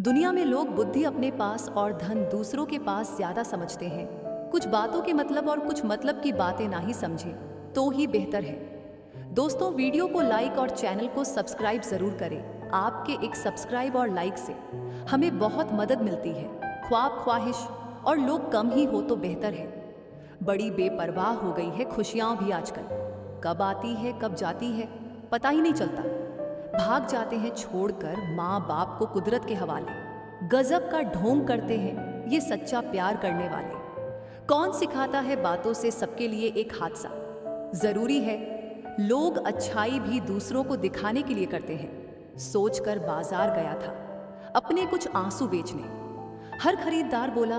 दुनिया में लोग बुद्धि अपने पास और धन दूसरों के पास ज्यादा समझते हैं। कुछ बातों के मतलब और कुछ मतलब की बातें ना ही समझे तो ही बेहतर है। दोस्तों, वीडियो को लाइक और चैनल को सब्सक्राइब जरूर करें। आपके एक सब्सक्राइब और लाइक से हमें बहुत मदद मिलती है। ख्वाब ख्वाहिश और लोग कम ही हो तो बेहतर है। बड़ी बेपरवाह हो गई है खुशियां भी आजकल। कब आती है कब जाती है पता ही नहीं चलता। भाग जाते हैं छोड़कर माँ बाप को कुदरत के हवाले। गजब का ढोंग करते हैं ये सच्चा प्यार करने वाले। कौन सिखाता है बातों से सबके लिए एक हादसा। जरूरी है लोग अच्छाई भी दूसरों को दिखाने के लिए करते हैं। सोचकर बाजार गया था अपने कुछ आंसू बेचने। हर खरीदार बोला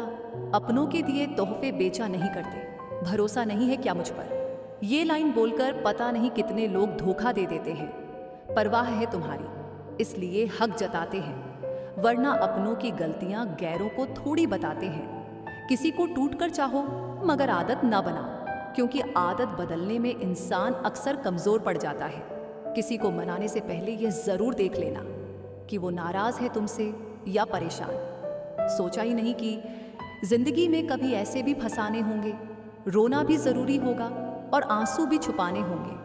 अपनों के दिए तोहफे बेचा नहीं करते, भरोसा नहीं है क्या मुझ पर। ये लाइन बोलकर पता नहीं कितने लोग धोखा दे देते हैं। परवाह है तुम्हारी इसलिए हक जताते हैं, वरना अपनों की गलतियां गैरों को थोड़ी बताते हैं। किसी को टूट कर चाहो मगर आदत ना बनाओ, क्योंकि आदत बदलने में इंसान अक्सर कमजोर पड़ जाता है। किसी को मनाने से पहले यह जरूर देख लेना कि वो नाराज है तुमसे या परेशान। सोचा ही नहीं कि जिंदगी में कभी ऐसे भी फंसाने होंगे, रोना भी जरूरी होगा और आंसू भी छुपाने होंगे।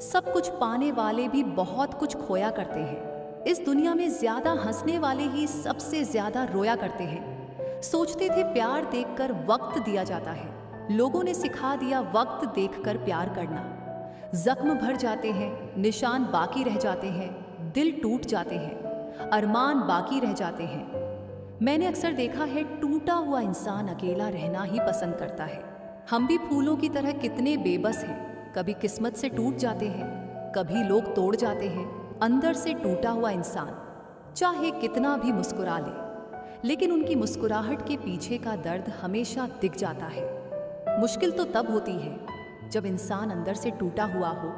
सब कुछ पाने वाले भी बहुत कुछ खोया करते हैं। इस दुनिया में ज्यादा हंसने वाले ही सबसे ज्यादा रोया करते हैं। सोचते थे प्यार देखकर वक्त दिया जाता है, लोगों ने सिखा दिया वक्त देखकर प्यार करना। जख्म भर जाते हैं, निशान बाकी रह जाते हैं, दिल टूट जाते हैं, अरमान बाकी रह जाते हैं। मैंने अक्सर देखा है टूटा हुआ इंसान अकेला रहना ही पसंद करता है। हम भी फूलों की तरह कितने बेबस हैं। कभी किस्मत से टूट जाते हैं, कभी लोग तोड़ जाते हैं। अंदर से टूटा हुआ इंसान चाहे कितना भी मुस्कुरा ले, लेकिन उनकी मुस्कुराहट के पीछे का दर्द हमेशा दिख जाता है। मुश्किल तो तब होती है जब इंसान अंदर से टूटा हुआ हो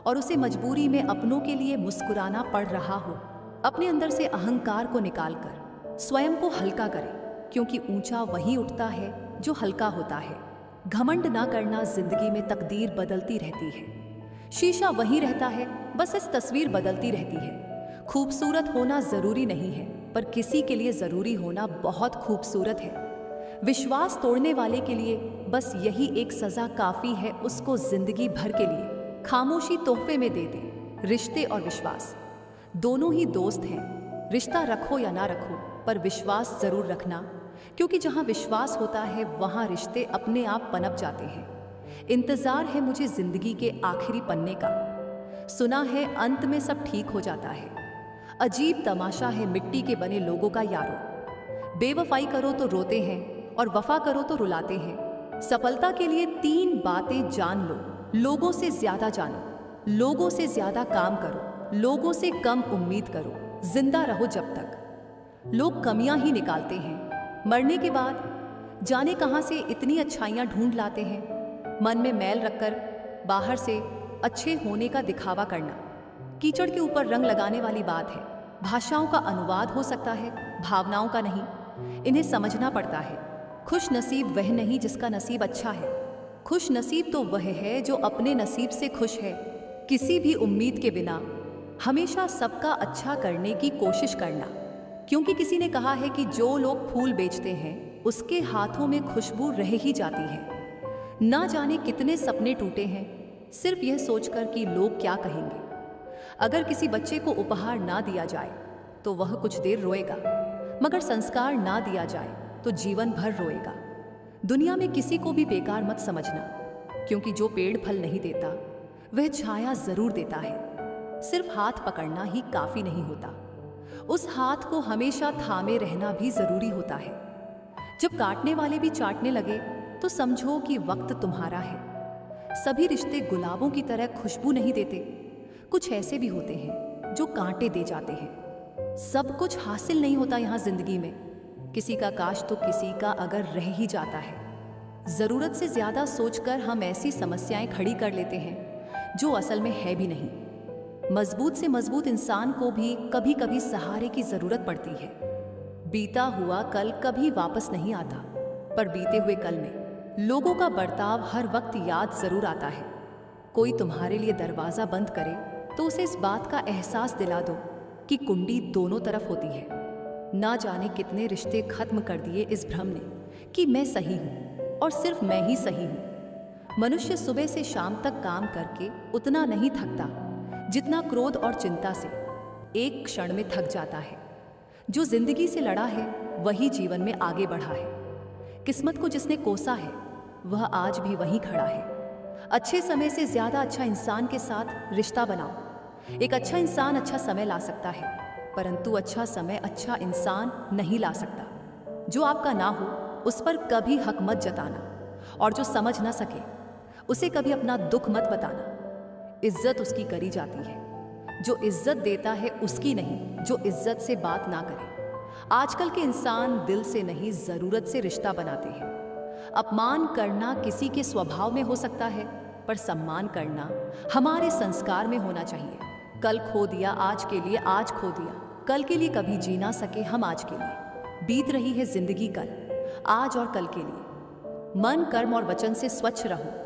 और उसे मजबूरी में अपनों के लिए मुस्कुराना पड़ रहा हो। अपने अंदर से अहंकार को निकालकर स्वयं को हल्का करे, क्योंकि ऊंचा वही उठता है जो हल्का होता है। घमंड ना करना, जिंदगी में तकदीर बदलती रहती है। शीशा वही रहता है, बस इस तस्वीर बदलती रहती है। खूबसूरत होना जरूरी नहीं है, पर किसी के लिए जरूरी होना बहुत खूबसूरत है। विश्वास तोड़ने वाले के लिए बस यही एक सजा काफी है, उसको जिंदगी भर के लिए खामोशी तोहफे में दे दे। रिश्ते और विश्वास दोनों ही दोस्त हैं। रिश्ता रखो या ना रखो, पर विश्वास जरूर रखना, क्योंकि जहां विश्वास होता है वहां रिश्ते अपने आप पनप जाते हैं। इंतजार है मुझे जिंदगी के आखिरी पन्ने का, सुना है अंत में सब ठीक हो जाता है। अजीब तमाशा है मिट्टी के बने लोगों का यारो। बेवफाई करो तो रोते हैं और वफा करो तो रुलाते हैं। सफलता के लिए 3 बातें जान लो। लोगों से ज्यादा जानो, लोगों से ज्यादा काम करो, लोगों से कम उम्मीद करो। जिंदा रहो जब तक। लोग कमियां ही निकालते हैं, मरने के बाद जाने कहां से इतनी अच्छाइयां ढूंढ लाते हैं। मन में मैल रखकर बाहर से अच्छे होने का दिखावा करना कीचड़ के ऊपर रंग लगाने वाली बात है। भाषाओं का अनुवाद हो सकता है, भावनाओं का नहीं। इन्हें समझना पड़ता है। खुश नसीब वह नहीं जिसका नसीब अच्छा है। खुश नसीब तो वह है जो अपने नसीब से खुश है। किसी भी उम्मीद के बिना हमेशा सबका अच्छा करने की कोशिश करना, क्योंकि किसी ने कहा है कि जो लोग फूल बेचते हैं उसके हाथों में खुशबू रह ही जाती है। ना जाने कितने सपने टूटे हैं सिर्फ यह सोचकर कि लोग क्या कहेंगे। अगर किसी बच्चे को उपहार ना दिया जाए तो वह कुछ देर रोएगा, मगर संस्कार ना दिया जाए तो जीवन भर रोएगा। दुनिया में किसी को भी बेकार मत समझना, क्योंकि जो पेड़ फल नहीं देता वह छाया जरूर देता है। सिर्फ हाथ पकड़ना ही काफी नहीं होता, उस हाथ को हमेशा थामे रहना भी जरूरी होता है। जब काटने वाले भी चाटने लगे तो समझो कि वक्त तुम्हारा है। सभी रिश्ते गुलाबों की तरह खुशबू नहीं देते, कुछ ऐसे भी होते हैं जो कांटे दे जाते हैं। सब कुछ हासिल नहीं होता यहाँ जिंदगी में, किसी का काश तो किसी का अगर रह ही जाता है। जरूरत से ज्यादा सोचकर हम ऐसी समस्याएं खड़ी कर लेते हैं जो असल में है भी नहीं। मजबूत से मजबूत इंसान को भी कभी कभी सहारे की जरूरत पड़ती है। बीता हुआ कल कभी वापस नहीं आता, पर बीते हुए कल में लोगों का बर्ताव हर वक्त याद जरूर आता है। कोई तुम्हारे लिए दरवाजा बंद करे तो उसे इस बात का एहसास दिला दो कि कुंडी दोनों तरफ होती है। ना जाने कितने रिश्ते खत्म कर दिए इस भ्रम ने कि मैं सही हूं और सिर्फ मैं ही सही हूं। मनुष्य सुबह से शाम तक काम करके उतना नहीं थकता जितना क्रोध और चिंता से एक क्षण में थक जाता है। जो जिंदगी से लड़ा है वही जीवन में आगे बढ़ा है। किस्मत को जिसने कोसा है वह आज भी वहीं खड़ा है। अच्छे समय से ज्यादा अच्छा इंसान के साथ रिश्ता बनाओ। एक अच्छा इंसान अच्छा समय ला सकता है, परंतु अच्छा समय अच्छा इंसान नहीं ला सकता। जो आपका ना हो उस पर कभी हक मत जताना, और जो समझ ना सके उसे कभी अपना दुख मत बताना। इज्जत उसकी करी जाती है जो इज्जत देता है, उसकी नहीं जो इज्जत से बात ना करे। आजकल के इंसान दिल से नहीं जरूरत से रिश्ता बनाते हैं। अपमान करना किसी के स्वभाव में हो सकता है, पर सम्मान करना हमारे संस्कार में होना चाहिए। कल खो दिया आज के लिए, आज खो दिया कल के लिए, कभी जी ना सके हम आज के लिए। बीत रही है जिंदगी कल, आज और कल के लिए। मन, कर्म और वचन से स्वच्छ रहो।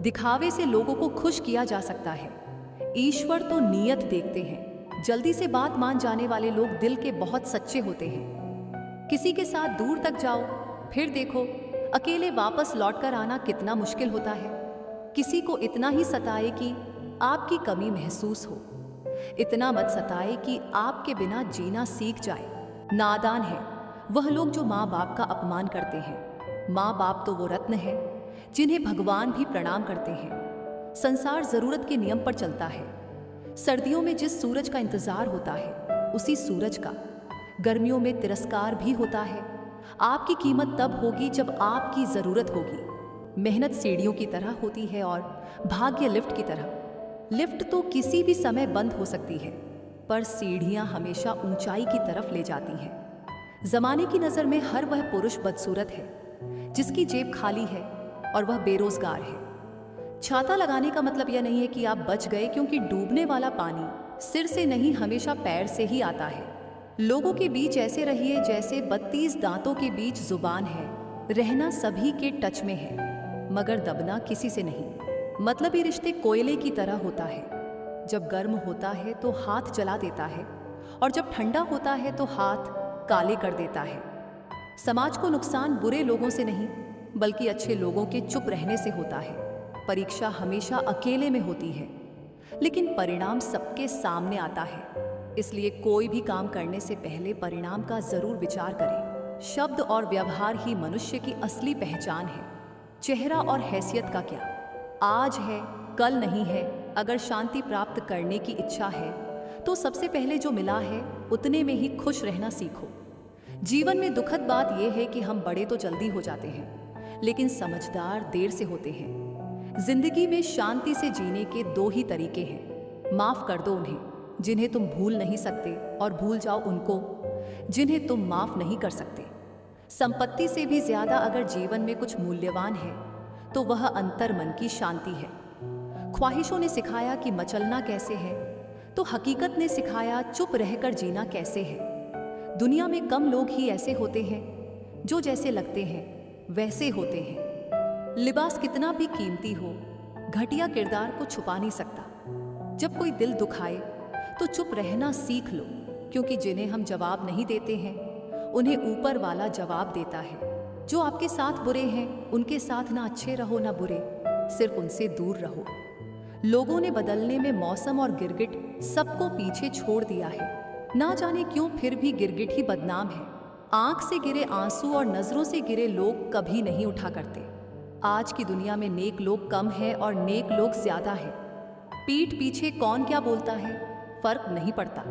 दिखावे से लोगों को खुश किया जा सकता है, ईश्वर तो नीयत देखते हैं। जल्दी से बात मान जाने वाले लोग दिल के बहुत सच्चे होते हैं। किसी के साथ दूर तक जाओ, फिर देखो अकेले वापस लौटकर आना कितना मुश्किल होता है। किसी को इतना ही सताए कि आपकी कमी महसूस हो, इतना मत सताए कि आपके बिना जीना सीख जाए। नादान है वह लोग जो माँ बाप का अपमान करते हैं। माँ बाप तो वो रत्न है जिन्हें भगवान भी प्रणाम करते हैं। संसार जरूरत के नियम पर चलता है। सर्दियों में जिस सूरज का इंतजार होता है उसी सूरज का गर्मियों में तिरस्कार भी होता है। आपकी कीमत तब होगी जब आपकी जरूरत होगी। मेहनत सीढ़ियों की तरह होती है और भाग्य लिफ्ट की तरह। लिफ्ट तो किसी भी समय बंद हो सकती है, पर सीढ़ियां हमेशा ऊंचाई की तरफ ले जाती हैं। जमाने की नजर में हर वह पुरुष बदसूरत है जिसकी जेब खाली है और वह बेरोजगार है। छाता लगाने का मतलब यह नहीं है कि आप बच गए, क्योंकि डूबने वाला पानी सिर से नहीं हमेशा पैर से ही आता है। लोगों के बीच ऐसे रहिए जैसे 32 दांतों के बीच जुबान है। रहना सभी के टच में है मगर दबना किसी से नहीं। मतलबी रिश्ते कोयले की तरह होता है, जब गर्म होता है तो हाथ जला देता है और जब ठंडा होता है तो हाथ काले कर देता है। समाज को नुकसान बुरे लोगों से नहीं बल्कि अच्छे लोगों के चुप रहने से होता है। परीक्षा हमेशा अकेले में होती है, लेकिन परिणाम सबके सामने आता है। इसलिए कोई भी काम करने से पहले परिणाम का जरूर विचार करें। शब्द और व्यवहार ही मनुष्य की असली पहचान है। चेहरा और हैसियत का क्या, आज है कल नहीं है। अगर शांति प्राप्त करने की इच्छा है तो सबसे पहले जो मिला है उतने में ही खुश रहना सीखो। जीवन में दुखद बात यह है कि हम बड़े तो जल्दी हो जाते हैं, लेकिन समझदार देर से होते हैं। जिंदगी में शांति से जीने के 2 ही तरीके हैं। माफ कर दो उन्हें जिन्हें तुम भूल नहीं सकते, और भूल जाओ उनको जिन्हें तुम माफ नहीं कर सकते। संपत्ति से भी ज्यादा अगर जीवन में कुछ मूल्यवान है तो वह अंतर मन की शांति है। ख्वाहिशों ने सिखाया कि मचलना कैसे है, तो हकीकत ने सिखाया चुप रहकर जीना कैसे है। दुनिया में कम लोग ही ऐसे होते हैं जो जैसे लगते हैं वैसे होते हैं। लिबास कितना भी कीमती हो, घटिया किरदार को छुपा नहीं सकता। जब कोई दिल दुखाए तो चुप रहना सीख लो, क्योंकि जिन्हें हम जवाब नहीं देते हैं उन्हें ऊपर वाला जवाब देता है। जो आपके साथ बुरे हैं उनके साथ ना अच्छे रहो ना बुरे, सिर्फ उनसे दूर रहो। लोगों ने बदलने में मौसम और गिरगिट सबको पीछे छोड़ दिया है। ना जाने क्यों फिर भी गिरगिट ही बदनाम है। आंख से गिरे आंसू और नजरों से गिरे लोग कभी नहीं उठा करते। आज की दुनिया में नेक लोग कम है और नेक लोग ज्यादा है। पीठ पीछे कौन क्या बोलता है फर्क नहीं पड़ता,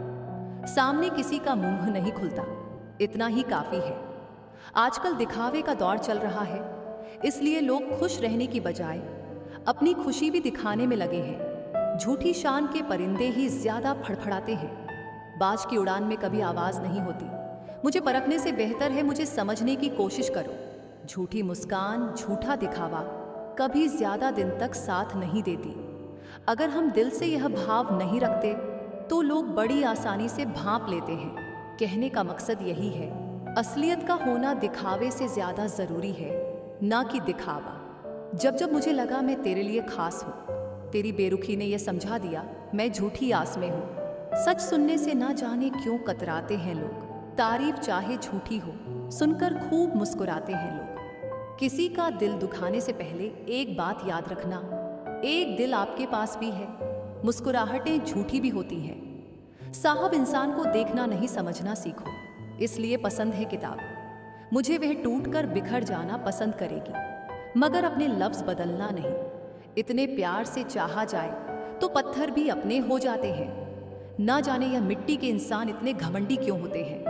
सामने किसी का मुंह नहीं खुलता, इतना ही काफी है। आजकल दिखावे का दौर चल रहा है, इसलिए लोग खुश रहने की बजाय अपनी खुशी भी दिखाने में लगे हैं। झूठी शान के परिंदे ही ज्यादा फड़फड़ाते हैं। बाज की उड़ान में कभी आवाज नहीं होती। मुझे परखने से बेहतर है मुझे समझने की कोशिश करो। झूठी मुस्कान, झूठा दिखावा कभी ज्यादा दिन तक साथ नहीं देती। अगर हम दिल से यह भाव नहीं रखते तो लोग बड़ी आसानी से भांप लेते हैं। कहने का मकसद यही है, असलियत का होना दिखावे से ज्यादा जरूरी है, ना कि दिखावा। जब जब मुझे लगा मैं तेरे लिए खास हूँ, तेरी बेरुखी ने यह समझा दिया मैं झूठी आस में हूँ। सच सुनने से ना जाने क्यों कतराते हैं लोग। तारीफ चाहे झूठी हो, सुनकर खूब मुस्कुराते हैं लोग। किसी का दिल दुखाने से पहले एक बात याद रखना, एक दिल आपके पास भी है, मुस्कुराहटें झूठी भी होती हैं। साहब, इंसान को देखना नहीं समझना सीखो, इसलिए पसंद है किताब। मुझे वह टूटकर बिखर जाना पसंद करेगी, मगर अपने लफ्ज़ बदलना नहीं। इतने प्यार से चाहा जाए तो पत्थर भी अपने हो जाते हैं। ना जाने यह मिट्टी के इंसान इतने घमंडी क्यों होते हैं।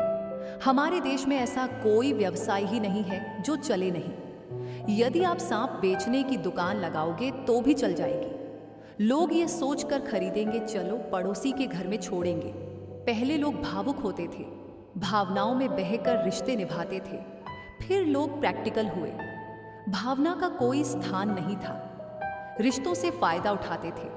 हमारे देश में ऐसा कोई व्यवसाय ही नहीं है जो चले नहीं। यदि आप सांप बेचने की दुकान लगाओगे तो भी चल जाएगी। लोग ये सोचकर खरीदेंगे, चलो पड़ोसी के घर में छोड़ेंगे। पहले लोग भावुक होते थे, भावनाओं में बहकर रिश्ते निभाते थे। फिर लोग प्रैक्टिकल हुए, भावना का कोई स्थान नहीं था, रिश्तों से फायदा उठाते थे।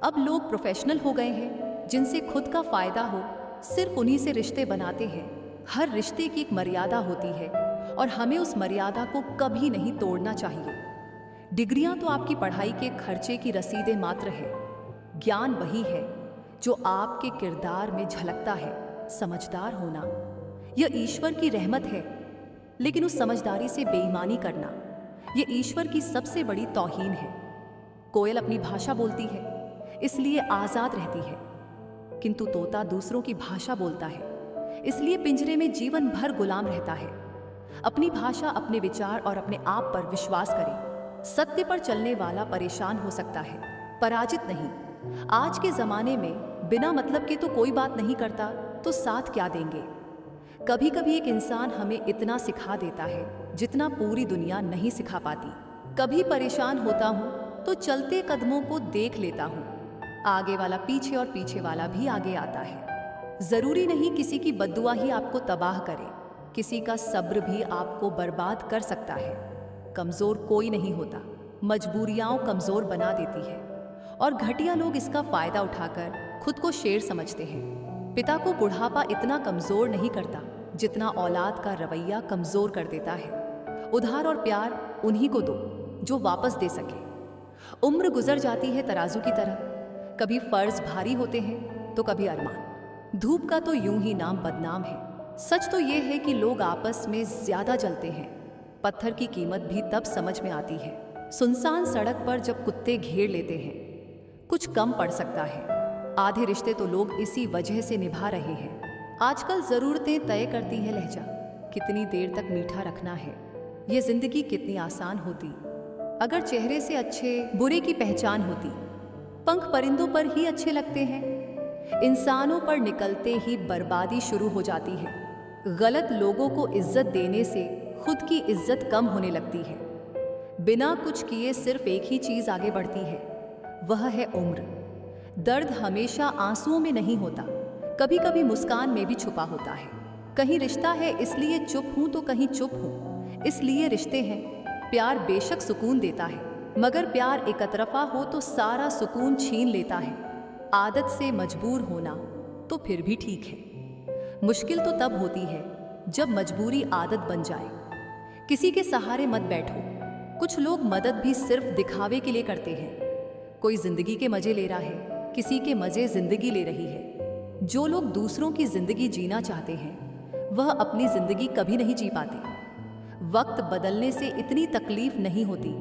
अब लोग प्रोफेशनल हो गए हैं, जिनसे खुद का फायदा हो सिर्फ उन्हीं से रिश्ते बनाते हैं। हर रिश्ते की एक मर्यादा होती है और हमें उस मर्यादा को कभी नहीं तोड़ना चाहिए। डिग्रियां तो आपकी पढ़ाई के खर्चे की रसीदें मात्र है, ज्ञान वही है जो आपके किरदार में झलकता है। समझदार होना यह ईश्वर की रहमत है, लेकिन उस समझदारी से बेईमानी करना यह ईश्वर की सबसे बड़ी तौहीन है। कोयल अपनी भाषा बोलती है इसलिए आजाद रहती है, किंतु तोता दूसरों की भाषा बोलता है इसलिए पिंजरे में जीवन भर गुलाम रहता है। अपनी भाषा, अपने विचार और अपने आप पर विश्वास करें। सत्य पर चलने वाला परेशान हो सकता है, पराजित नहीं। आज के जमाने में बिना मतलब के तो कोई बात नहीं करता, तो साथ क्या देंगे। कभी कभी एक इंसान हमें इतना सिखा देता है जितना पूरी दुनिया नहीं सिखा पाती। कभी परेशान होता हूँ तो चलते कदमों को देख लेता हूँ, आगे वाला पीछे और पीछे वाला भी आगे आता है। जरूरी नहीं किसी की बद्दुआ ही आपको तबाह करे, किसी का सब्र भी आपको बर्बाद कर सकता है। कमजोर कोई नहीं होता, मजबूरियां कमजोर बना देती है और घटिया लोग इसका फायदा उठाकर खुद को शेर समझते हैं। पिता को बुढ़ापा इतना कमजोर नहीं करता जितना औलाद का रवैया कमजोर कर देता है। उधार और प्यार उन्हीं को दो जो वापस दे सके। उम्र गुजर जाती है तराजू की तरह, कभी फर्ज भारी होते हैं तो कभी अरमान। धूप का तो यूं ही नाम बदनाम है। सच तो ये है कि लोग आपस में ज्यादा जलते हैं। पत्थर की कीमत भी तब समझ में आती है सुनसान सड़क पर जब कुत्ते घेर लेते हैं। कुछ कम पड़ सकता है। आधे रिश्ते तो लोग इसी वजह से निभा रहे हैं। आजकल जरूरतें तय करती है लहजा, कितनी देर तक मीठा रखना है। ये जिंदगी कितनी आसान होती अगर चेहरे से अच्छे बुरे की पहचान होती। पंख परिंदों पर ही अच्छे लगते हैं, इंसानों पर निकलते ही बर्बादी शुरू हो जाती है। गलत लोगों को इज्जत देने से खुद की इज्जत कम होने लगती है। बिना कुछ किए सिर्फ एक ही चीज आगे बढ़ती है, वह है उम्र। दर्द हमेशा आंसुओं में नहीं होता, कभी कभी मुस्कान में भी छुपा होता है। कहीं रिश्ता है इसलिए चुप हूं तो कहीं चुप हूं इसलिए रिश्ते हैं। प्यार बेशक सुकून देता है, मगर प्यार एकतरफा हो तो सारा सुकून छीन लेता है। आदत से मजबूर होना तो फिर भी ठीक है, मुश्किल तो तब होती है जब मजबूरी आदत बन जाए। किसी के सहारे मत बैठो। कुछ लोग मदद भी सिर्फ दिखावे के लिए करते हैं। कोई जिंदगी के मजे ले रहा है, किसी के मजे जिंदगी ले रही है। जो लोग दूसरों की जिंदगी जीना चाहते हैं वह अपनी जिंदगी कभी नहीं जी पाते। वक्त बदलने से इतनी तकलीफ नहीं होती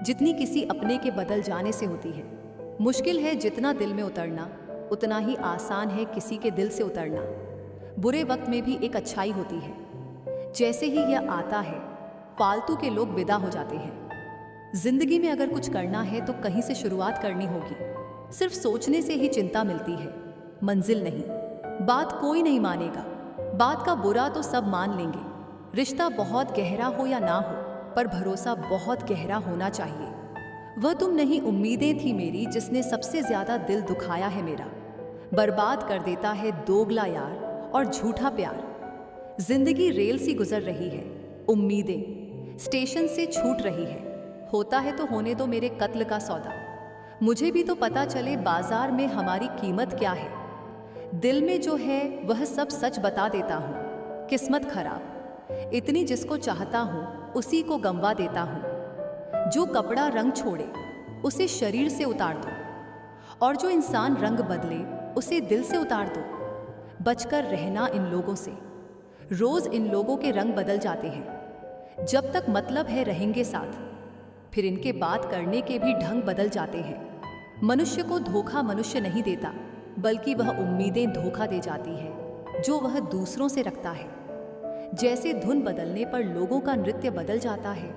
जितनी किसी अपने के बदल जाने से होती है। मुश्किल है जितना दिल में उतरना, उतना ही आसान है किसी के दिल से उतरना। बुरे वक्त में भी एक अच्छाई होती है, जैसे ही यह आता है फालतू के लोग विदा हो जाते हैं। जिंदगी में अगर कुछ करना है तो कहीं से शुरुआत करनी होगी। सिर्फ सोचने से ही चिंता मिलती है, मंजिल नहीं। बात कोई नहीं मानेगा, बात का बुरा तो सब मान लेंगे। रिश्ता बहुत गहरा हो या ना हो, पर भरोसा बहुत गहरा होना चाहिए। वह तुम नहीं उम्मीदें थी मेरी जिसने सबसे ज्यादा दिल दुखाया है मेरा। बर्बाद कर देता है दोगला यार और झूठा प्यार। जिंदगी रेल सी गुजर रही है, उम्मीदें स्टेशन से छूट रही है। होता है तो होने दो मेरे कत्ल का सौदा, मुझे भी तो पता चले बाजार में हमारी कीमत क्या है। दिल में जो है वह सब सच बता देता हूँ। किस्मत खराब, इतनी जिसको चाहता हूँ उसी को गंवा देता हूँ। जो कपड़ा रंग छोड़े उसे शरीर से उतार दो, और जो इंसान रंग बदले उसे दिल से उतार दो। बचकर रहना इन लोगों से, रोज इन लोगों के रंग बदल जाते हैं। जब तक मतलब है रहेंगे साथ, फिर इनके बात करने के भी ढंग बदल जाते हैं। मनुष्य को धोखा मनुष्य नहीं देता, बल्कि वह उम्मीदें धोखा दे जाती है जो वह दूसरों से रखता है। जैसे धुन बदलने पर लोगों का नृत्य बदल जाता है,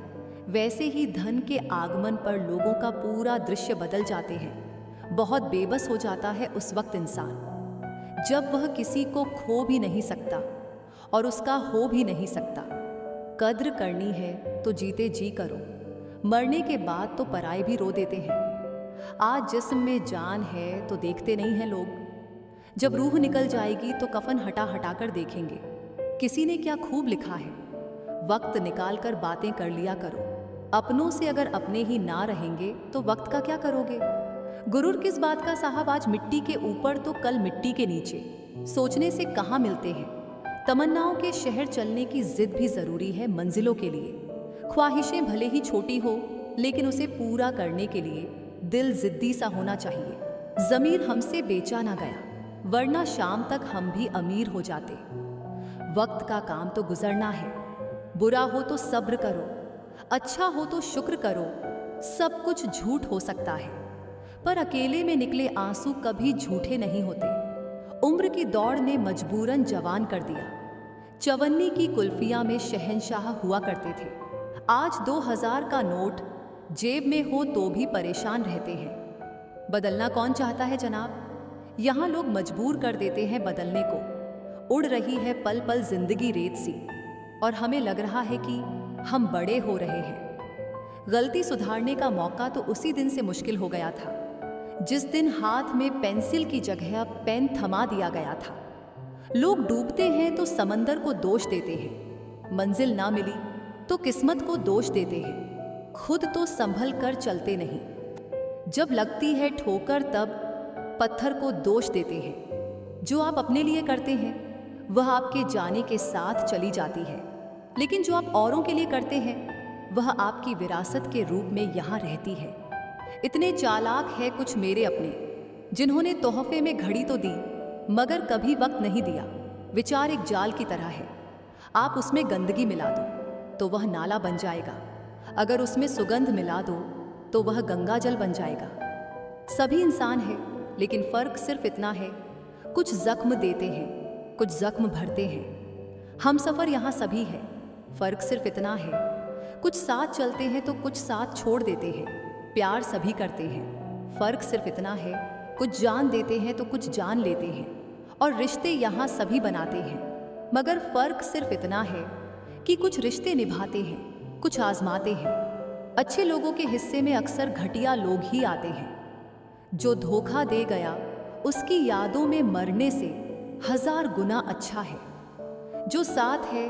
वैसे ही धन के आगमन पर लोगों का पूरा दृश्य बदल जाते हैं। बहुत बेबस हो जाता है उस वक्त इंसान, जब वह किसी को खो भी नहीं सकता और उसका हो भी नहीं सकता। कद्र करनी है तो जीते जी करो, मरने के बाद तो पराए भी रो देते हैं। आज जिस्म में जान है तो देखते नहीं हैं लोग, जब रूह निकल जाएगी तो कफन हटा हटा कर देखेंगे। किसी ने क्या खूब लिखा है, वक्त निकाल कर बातें कर लिया करो। अपनों से अगर अपने ही ना रहेंगे तो वक्त का क्या करोगे। गुरूर किस बात का साहब, आज मिट्टी के ऊपर तो कल मिट्टी के नीचे। सोचने से कहाँ मिलते हैं। तमन्नाओं के शहर चलने की जिद भी जरूरी है मंजिलों के लिए। ख्वाहिशें भले ही छोटी हो, लेकिन उसे पूरा करने के लिए दिल जिद्दी सा होना चाहिए। जमीर हमसे बेचा ना गया, वरना शाम तक हम भी अमीर हो जाते। वक्त का काम तो गुजरना है। बुरा हो तो सब्र करो, अच्छा हो तो शुक्र करो। सब कुछ झूठ हो सकता है, पर अकेले में निकले आंसू कभी झूठे नहीं होते। उम्र की दौड़ ने मजबूरन जवान कर दिया। चवन्नी की कुल्फियां में शहंशाह हुआ करते थे। आज 2000 का नोट जेब में हो तो भी परेशान रहते हैं। बदलना कौन चाहता है जनाब। यहाँ लोग मजबूर कर देते हैं बदलने को। उड़ रही है पल पल जिंदगी रेत सी, और हमें लग रहा है कि हम बड़े हो रहे हैं। गलती सुधारने का मौका तो उसी दिन से मुश्किल हो गया था जिस दिन हाथ में पेंसिल की जगह पेन थमा दिया गया था। लोग डूबते हैं तो समंदर को दोष देते हैं, मंजिल ना मिली तो किस्मत को दोष देते हैं, खुद तो संभल कर चलते नहीं। जब लगती है ठोकर तब पत्थर को दोष देते हैं। जो आप अपने लिए करते हैं वह आपके जाने के साथ चली जाती है, लेकिन जो आप औरों के लिए करते हैं वह आपकी विरासत के रूप में यहाँ रहती है। इतने चालाक है कुछ मेरे अपने, जिन्होंने तोहफे में घड़ी तो दी मगर कभी वक्त नहीं दिया। विचार एक जाल की तरह है, आप उसमें गंदगी मिला दो तो वह नाला बन जाएगा, अगर उसमें सुगंध मिला दो तो वह गंगा जल बन जाएगा। सभी इंसान हैं, लेकिन फर्क सिर्फ इतना है, कुछ जख्म देते हैं, कुछ जख्म भरते हैं। हम सफ़र यहाँ सभी है, फर्क सिर्फ इतना है, कुछ साथ चलते हैं तो कुछ साथ छोड़ देते हैं। प्यार सभी करते हैं, फर्क सिर्फ इतना है, कुछ जान देते हैं तो कुछ जान लेते हैं। और रिश्ते यहाँ सभी बनाते हैं, मगर फर्क सिर्फ इतना है कि कुछ रिश्ते निभाते हैं, कुछ आजमाते हैं। अच्छे लोगों के हिस्से में अक्सर घटिया लोग ही आते हैं। जो धोखा दे गया उसकी यादों में मरने से 1000 गुना अच्छा है। जो साथ है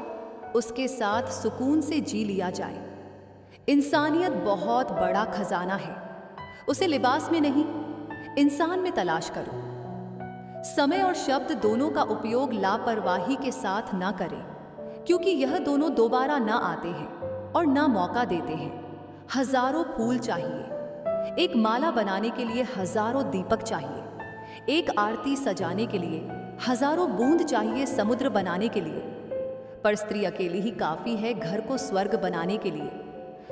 उसके साथ सुकून से जी लिया जाए। इंसानियत बहुत बड़ा खजाना है, उसे लिबास में नहीं इंसान में तलाश करो। समय और शब्द दोनों का उपयोग लापरवाही के साथ ना करें, क्योंकि यह दोनों दोबारा ना आते हैं और ना मौका देते हैं। हजारों फूल चाहिए, एक माला बनाने के लिए हजारों दीपक चाहिए, एक आरती सजाने के लिए हजारों बूंद चाहिए समुद्र बनाने के लिए। पर स्त्री अकेली ही काफी है घर को स्वर्ग बनाने के लिए।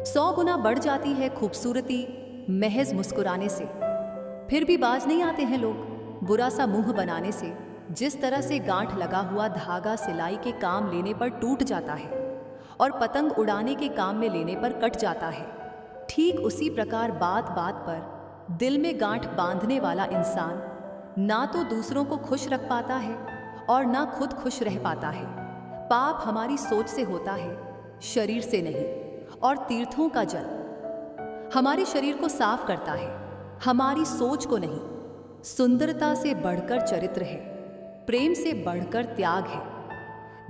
100 गुना बढ़ जाती है खूबसूरती महज मुस्कुराने से। फिर भी बाज नहीं आते हैं लोग बुरा सा मुंह बनाने से। जिस तरह से गांठ लगा हुआ धागा सिलाई के काम लेने पर टूट जाता है और पतंग उड़ाने के काम में लेने पर कट जाता है, ठीक उसी प्रकार बात बात पर दिल में गांठ बांधने वाला इंसान ना तो दूसरों को खुश रख पाता है और ना खुद खुश रह पाता है। पाप हमारी सोच से होता है, शरीर से नहीं। और तीर्थों का जल हमारे शरीर को साफ करता है, हमारी सोच को नहीं। सुंदरता से बढ़कर चरित्र है, प्रेम से बढ़कर त्याग है,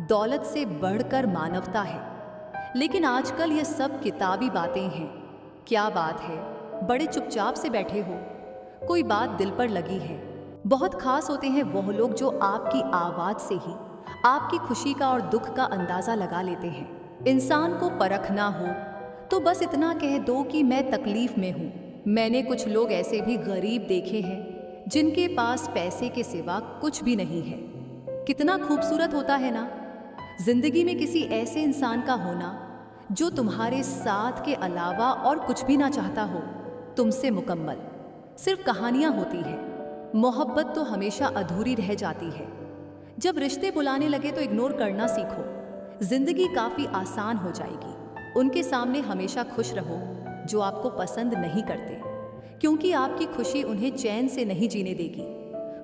दौलत से बढ़कर मानवता है। लेकिन आजकल ये सब किताबी बातें हैं। क्या बात है, बड़े चुपचाप से बैठे हो, कोई बात दिल पर लगी है। बहुत खास होते हैं वह लोग जो आपकी आवाज से ही आपकी खुशी का और दुख का अंदाजा लगा लेते हैं। इंसान को परखना हो तो बस इतना कह दो कि मैं तकलीफ में हूं। मैंने कुछ लोग ऐसे भी गरीब देखे हैं जिनके पास पैसे के सिवा कुछ भी नहीं है। कितना खूबसूरत होता है ना, जिंदगी में किसी ऐसे इंसान का होना जो तुम्हारे साथ के अलावा और कुछ भी ना चाहता हो, तुमसे मुकम्मल सिर्फ कहानियां होती है। मोहब्बत तो हमेशा अधूरी रह जाती है। जब रिश्ते बुलाने लगे तो इग्नोर करना सीखो, जिंदगी काफी आसान हो जाएगी। उनके सामने हमेशा खुश रहो जो आपको पसंद नहीं करते, क्योंकि आपकी खुशी उन्हें चैन से नहीं जीने देगी।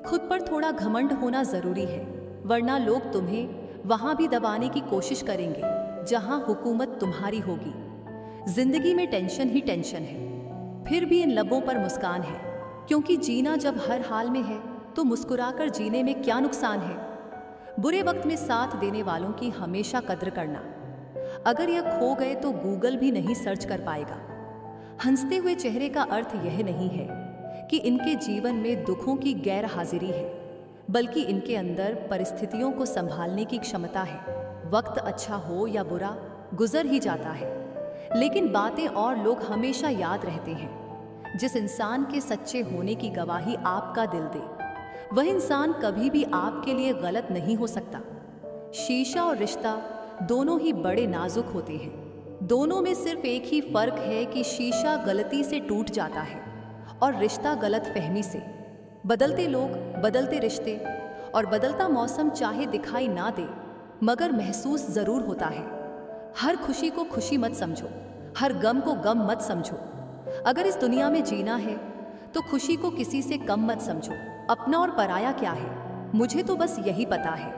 खुद पर थोड़ा घमंड होना जरूरी है, वरना लोग तुम्हें वहां भी दबाने की कोशिश करेंगे जहां हुकूमत तुम्हारी होगी। जिंदगी में टेंशन ही टेंशन है, फिर भी इन लबों पर मुस्कान है, क्योंकि जीना जब हर हाल में है तो मुस्कुराकर जीने में क्या नुकसान है। बुरे वक्त में साथ देने वालों की हमेशा कद्र करना। अगर यह खो गए तो गूगल भी नहीं सर्च कर पाएगा। हंसते हुए चेहरे का अर्थ यह नहीं है कि इनके जीवन में दुखों की गैर हाजिरी है, बल्कि इनके अंदर परिस्थितियों को संभालने की क्षमता है। वक्त अच्छा हो या बुरा गुजर ही जाता है, लेकिन बातें और लोग हमेशा याद रहते हैं। जिस इंसान के सच्चे होने की गवाही आपका दिल दे, वह इंसान कभी भी आपके लिए गलत नहीं हो सकता। शीशा और रिश्ता दोनों ही बड़े नाजुक होते हैं। दोनों में सिर्फ एक ही फर्क है कि शीशा गलती से टूट जाता है और रिश्ता गलतफहमी से। बदलते लोग, बदलते रिश्ते और बदलता मौसम चाहे दिखाई ना दे, मगर महसूस जरूर होता है। हर खुशी को खुशी मत समझो, हर गम को गम मत समझो। अगर इस दुनिया में जीना है तो खुशी को किसी से कम मत समझो। अपना और पराया क्या है, मुझे तो बस यही पता है।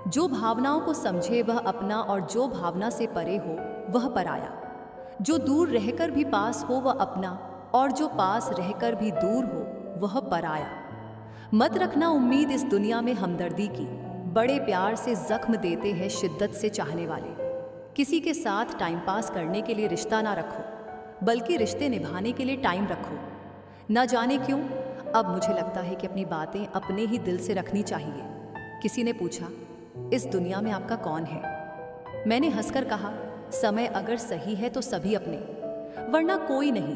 जो भावनाओं को समझे वह अपना, और जो भावना से परे हो वह पराया। जो दूर रहकर भी पास हो वह अपना, और जो पास रहकर भी दूर हो वह पराया। मत रखना उम्मीद इस दुनिया में हमदर्दी की। बड़े प्यार से जख्म देते हैं शिद्दत से चाहने वाले। किसी के साथ टाइम पास करने के लिए रिश्ता ना रखो, बल्कि रिश्ते निभाने के लिए टाइम रखो। ना जाने क्यों अब मुझे लगता है कि अपनी बातें अपने ही दिल से रखनी चाहिए। किसी ने पूछा, इस दुनिया में आपका कौन है? मैंने हंसकर कहा, समय अगर सही है तो सभी अपने, वरना कोई नहीं।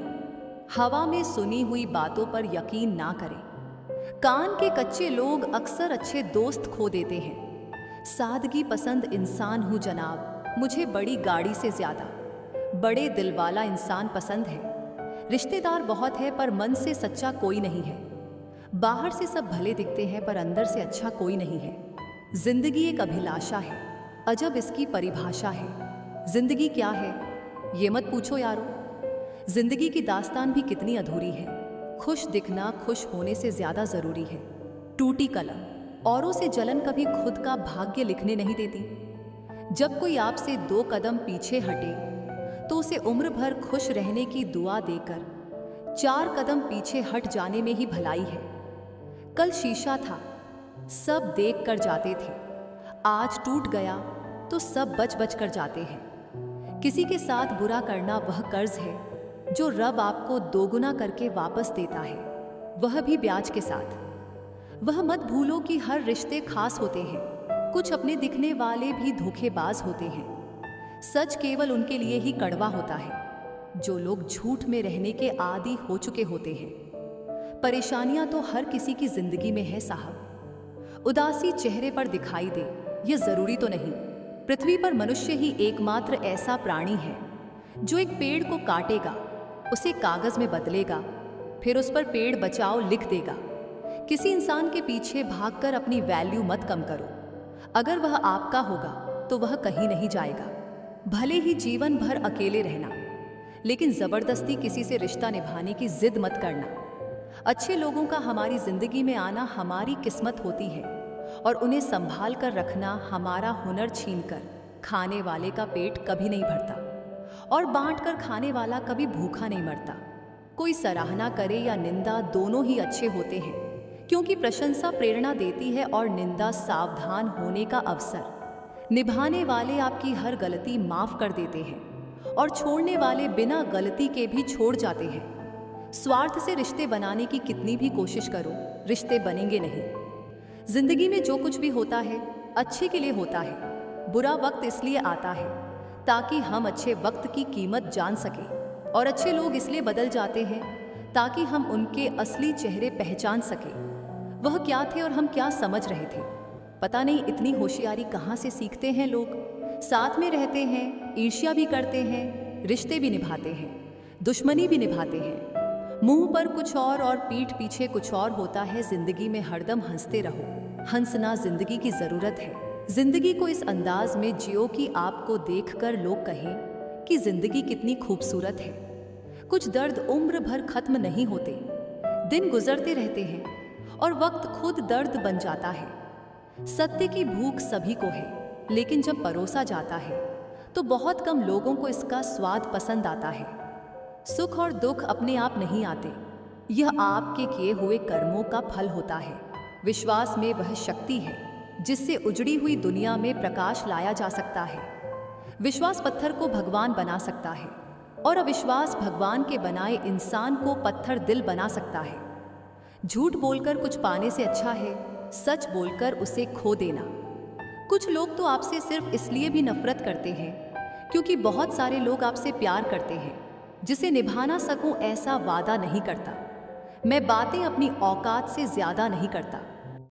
हवा में सुनी हुई बातों पर यकीन ना करें। कान के कच्चे लोग अक्सर अच्छे दोस्त खो देते हैं। सादगी पसंद इंसान हूँ जनाब, मुझे बड़ी गाड़ी से ज्यादा बड़े दिल वाला इंसान पसंद है। रिश्तेदार बहुत है पर मन से सच्चा कोई नहीं है। बाहर से सब भले दिखते हैं पर अंदर से अच्छा कोई नहीं है। जिंदगी एक अभिलाषा है, अजब इसकी परिभाषा है। जिंदगी क्या है ये मत पूछो यारो। जिंदगी की दास्तान भी कितनी अधूरी है। खुश दिखना खुश होने से ज्यादा जरूरी है। टूटी कलम औरों से जलन कभी खुद का भाग्य लिखने नहीं देती। जब कोई आपसे 2 कदम पीछे हटे तो उसे उम्र भर खुश रहने की दुआ देकर 4 कदम पीछे हट जाने में ही भलाई है। कल शीशा था, सब देख कर जाते थे, आज टूट गया तो सब बच बच कर जाते हैं। किसी के साथ बुरा करना वह कर्ज है जो रब आपको दोगुना करके वापस देता है, वह भी ब्याज के साथ। वह मत भूलो कि हर रिश्ते खास होते हैं। कुछ अपने दिखने वाले भी धोखेबाज होते हैं। सच केवल उनके लिए ही कड़वा होता है जो लोग झूठ में रहने के आदी हो चुके होते हैं। परेशानियां तो हर किसी की जिंदगी में है साहब। उदासी चेहरे पर दिखाई दे यह जरूरी तो नहीं। पृथ्वी पर मनुष्य ही एकमात्र ऐसा प्राणी है जो एक पेड़ को काटेगा, उसे कागज में बदलेगा, फिर उस पर पेड़ बचाओ लिख देगा। किसी इंसान के पीछे भागकर अपनी वैल्यू मत कम करो। अगर वह आपका होगा तो वह कहीं नहीं जाएगा। भले ही जीवन भर अकेले रहना, लेकिन जबरदस्ती किसी से रिश्ता निभाने की जिद मत करना। अच्छे लोगों का हमारी जिंदगी में आना हमारी किस्मत होती है, और उन्हें संभाल कर रखना हमारा हुनर छीनकर खाने वाले का पेट कभी नहीं भरता, और बांट कर खाने वाला कभी भूखा नहीं मरता। कोई सराहना करे या निंदा दोनों ही अच्छे होते हैं, क्योंकि प्रशंसा प्रेरणा देती है और निंदा सावधान होने का अवसर। निभाने वाले आपकी हर गलती माफ कर देते हैं, और छोड़ने वाले बिना गलती के भी छोड़ जाते हैं। स्वार्थ से रिश्ते बनाने की कितनी भी कोशिश करो, रिश्ते बनेंगे नहीं। जिंदगी में जो कुछ भी होता है अच्छे के लिए होता है। बुरा वक्त इसलिए आता है ताकि हम अच्छे वक्त की कीमत जान सकें, और अच्छे लोग इसलिए बदल जाते हैं ताकि हम उनके असली चेहरे पहचान सकें। वह क्या थे और हम क्या समझ रहे थे। पता नहीं इतनी होशियारी कहाँ से सीखते हैं लोग। साथ में रहते हैं, ईर्ष्या भी करते हैं, रिश्ते भी निभाते हैं, दुश्मनी भी निभाते हैं। मुंह पर कुछ और पीठ पीछे कुछ और होता है। जिंदगी में हरदम हंसते रहो। हंसना जिंदगी की जरूरत है। जिंदगी को इस अंदाज में जियो कि आपको देखकर लोग कहें कि जिंदगी कितनी खूबसूरत है। कुछ दर्द उम्र भर खत्म नहीं होते, दिन गुजरते रहते हैं और वक्त खुद दर्द बन जाता है। सत्य की भूख सभी को है, लेकिन जब परोसा जाता है तो बहुत कम लोगों को इसका स्वाद पसंद आता है। सुख और दुख अपने आप नहीं आते, यह आपके किए हुए कर्मों का फल होता है। विश्वास में वह शक्ति है जिससे उजड़ी हुई दुनिया में प्रकाश लाया जा सकता है। विश्वास पत्थर को भगवान बना सकता है और अविश्वास भगवान के बनाए इंसान को पत्थर दिल बना सकता है। झूठ बोलकर कुछ पाने से अच्छा है सच बोलकर उसे खो देना। कुछ लोग तो आपसे सिर्फ इसलिए भी नफरत करते हैं क्योंकि बहुत सारे लोग आपसे प्यार करते हैं। जिसे निभा ना सकूं ऐसा वादा नहीं करता। मैं बातें अपनी औकात से ज्यादा नहीं करता।